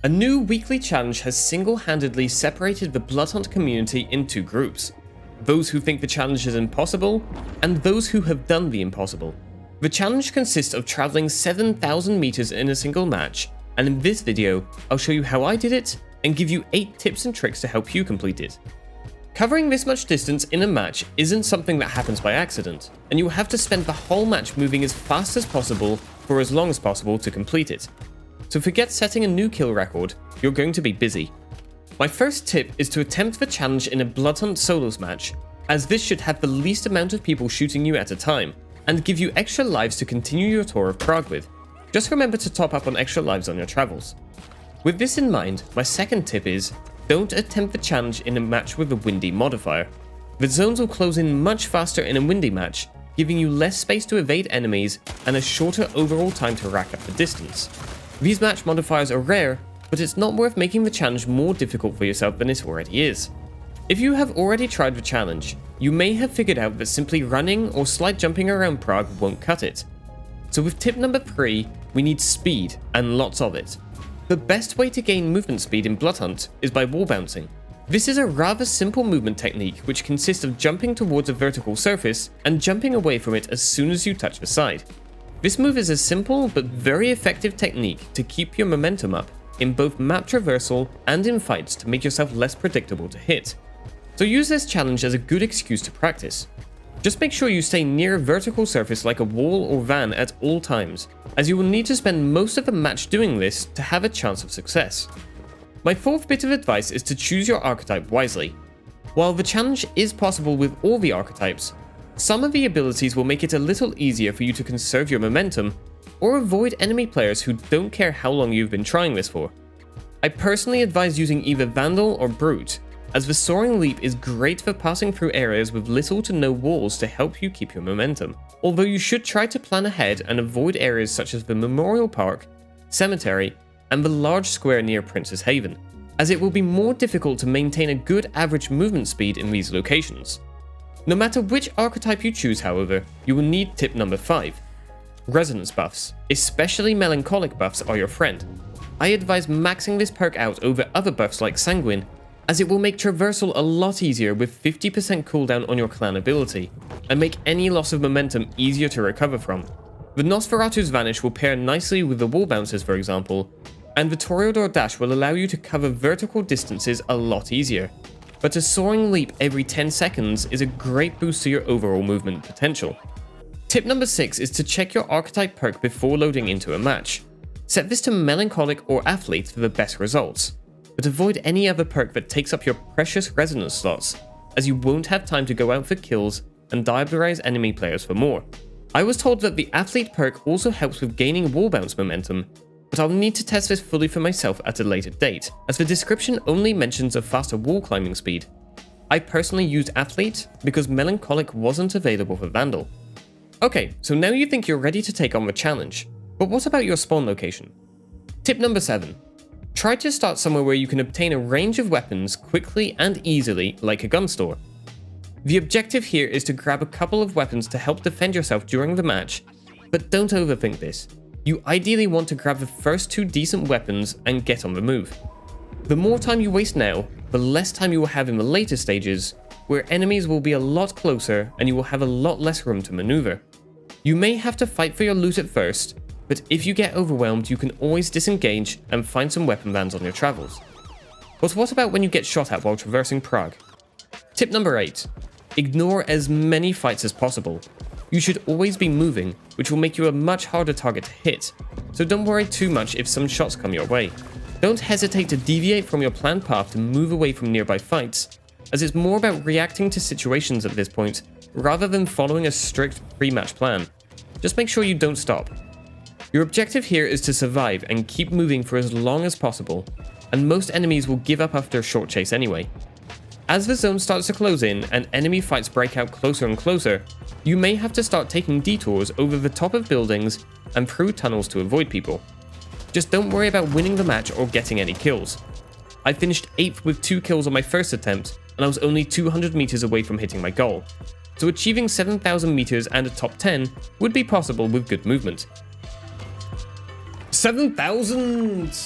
A new weekly challenge has single-handedly separated the Bloodhunt community in two groups. Those who think the challenge is impossible, and those who have done the impossible. The challenge consists of traveling 7,000 meters in a single match, and in this video, I'll show you how I did it, and give you 8 tips and tricks to help you complete it. Covering this much distance in a match isn't something that happens by accident, and you'll have to spend the whole match moving as fast as possible for as long as possible to complete it. So forget setting a new kill record, you're going to be busy. My first tip is to attempt the challenge in a Bloodhunt solos match, as this should have the least amount of people shooting you at a time, and give you extra lives to continue your tour of Prague with. Just remember to top up on extra lives on your travels. With this in mind, my second tip is, don't attempt the challenge in a match with a windy modifier. The zones will close in much faster in a windy match, giving you less space to evade enemies and a shorter overall time to rack up the distance. These match modifiers are rare, but it's not worth making the challenge more difficult for yourself than it already is. If you have already tried the challenge, you may have figured out that simply running or slight jumping around Prague won't cut it. So with tip number 3, we need speed, and lots of it. The best way to gain movement speed in Bloodhunt is by wall bouncing. This is a rather simple movement technique which consists of jumping towards a vertical surface and jumping away from it as soon as you touch the side. This move is a simple but very effective technique to keep your momentum up in both map traversal and in fights to make yourself less predictable to hit. So use this challenge as a good excuse to practice. Just make sure you stay near a vertical surface like a wall or van at all times, as you will need to spend most of the match doing this to have a chance of success. My fourth bit of advice is to choose your archetype wisely. While the challenge is possible with all the archetypes, some of the abilities will make it a little easier for you to conserve your momentum or avoid enemy players who don't care how long you've been trying this for. I personally advise using either Vandal or Brute, as the Soaring Leap is great for passing through areas with little to no walls to help you keep your momentum, although you should try to plan ahead and avoid areas such as the Memorial Park, Cemetery, and the large square near Prince's Haven, as it will be more difficult to maintain a good average movement speed in these locations. No matter which archetype you choose, however, you will need tip number 5. Resonance buffs, especially melancholic buffs, are your friend. I advise maxing this perk out over other buffs like Sanguine, as it will make traversal a lot easier with 50% cooldown on your clan ability, and make any loss of momentum easier to recover from. The Nosferatu's Vanish will pair nicely with the wall bounces, for example, and the Toreador Dash will allow you to cover vertical distances a lot easier. But a Soaring Leap every 10 seconds is a great boost to your overall movement potential. Tip number 6 is to check your archetype perk before loading into a match. Set this to Melancholic or Athlete for the best results, but avoid any other perk that takes up your precious resonance slots, as you won't have time to go out for kills and diabolize enemy players for more. I was told that the Athlete perk also helps with gaining wall bounce momentum, but I'll need to test this fully for myself at a later date, as the description only mentions a faster wall climbing speed. I personally used Athlete because Melancholic wasn't available for Vandal. Okay, so now you think you're ready to take on the challenge, but what about your spawn location? Tip number 7. Try to start somewhere where you can obtain a range of weapons quickly and easily, like a gun store. The objective here is to grab a couple of weapons to help defend yourself during the match, but don't overthink this. You ideally want to grab the first 2 decent weapons and get on the move. The more time you waste now, the less time you will have in the later stages, where enemies will be a lot closer and you will have a lot less room to maneuver. You may have to fight for your loot at first, but if you get overwhelmed, you can always disengage and find some weapon vans on your travels. But what about when you get shot at while traversing Prague? Tip number 8. Ignore as many fights as possible. You should always be moving, which will make you a much harder target to hit, so don't worry too much if some shots come your way. Don't hesitate to deviate from your planned path to move away from nearby fights, as it's more about reacting to situations at this point, rather than following a strict pre-match plan. Just make sure you don't stop. Your objective here is to survive and keep moving for as long as possible, and most enemies will give up after a short chase anyway. As the zone starts to close in and enemy fights break out closer and closer, you may have to start taking detours over the top of buildings and through tunnels to avoid people. Just don't worry about winning the match or getting any kills. I finished 8th with 2 kills on my first attempt, and I was only 200 meters away from hitting my goal, so achieving 7,000 meters and a top 10 would be possible with good movement. 7,000!